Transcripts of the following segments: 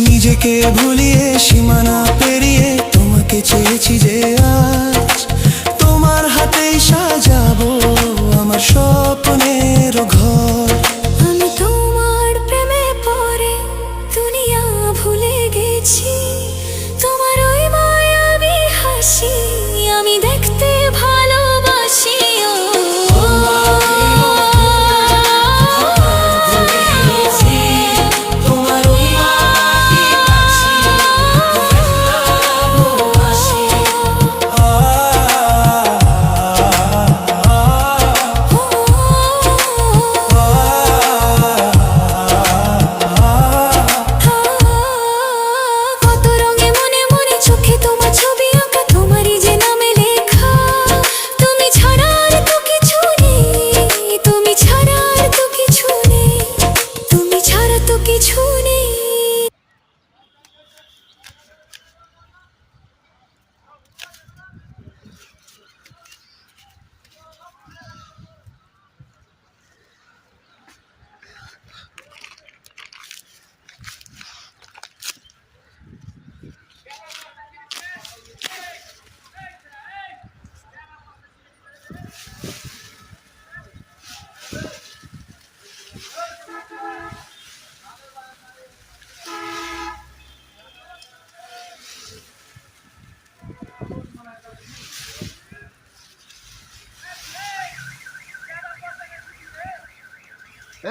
নিজেকে ভুলিয়ে সীমানা পেরিয়ে তোমাকে চেয়েছি যে আজ তোমার হাতেই সাজাবো আমার স্বপ্নের ঘর। আমি তোমার প্রেমে পড়ে দুনিয়া ভুলে গেছি, তোমার ওই মায়াবী হাসি আমি দেখতে ভালোবাসি।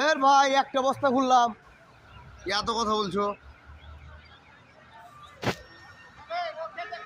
এর ভাই একটা বস্তা খুললাম, এত কথা বলছো।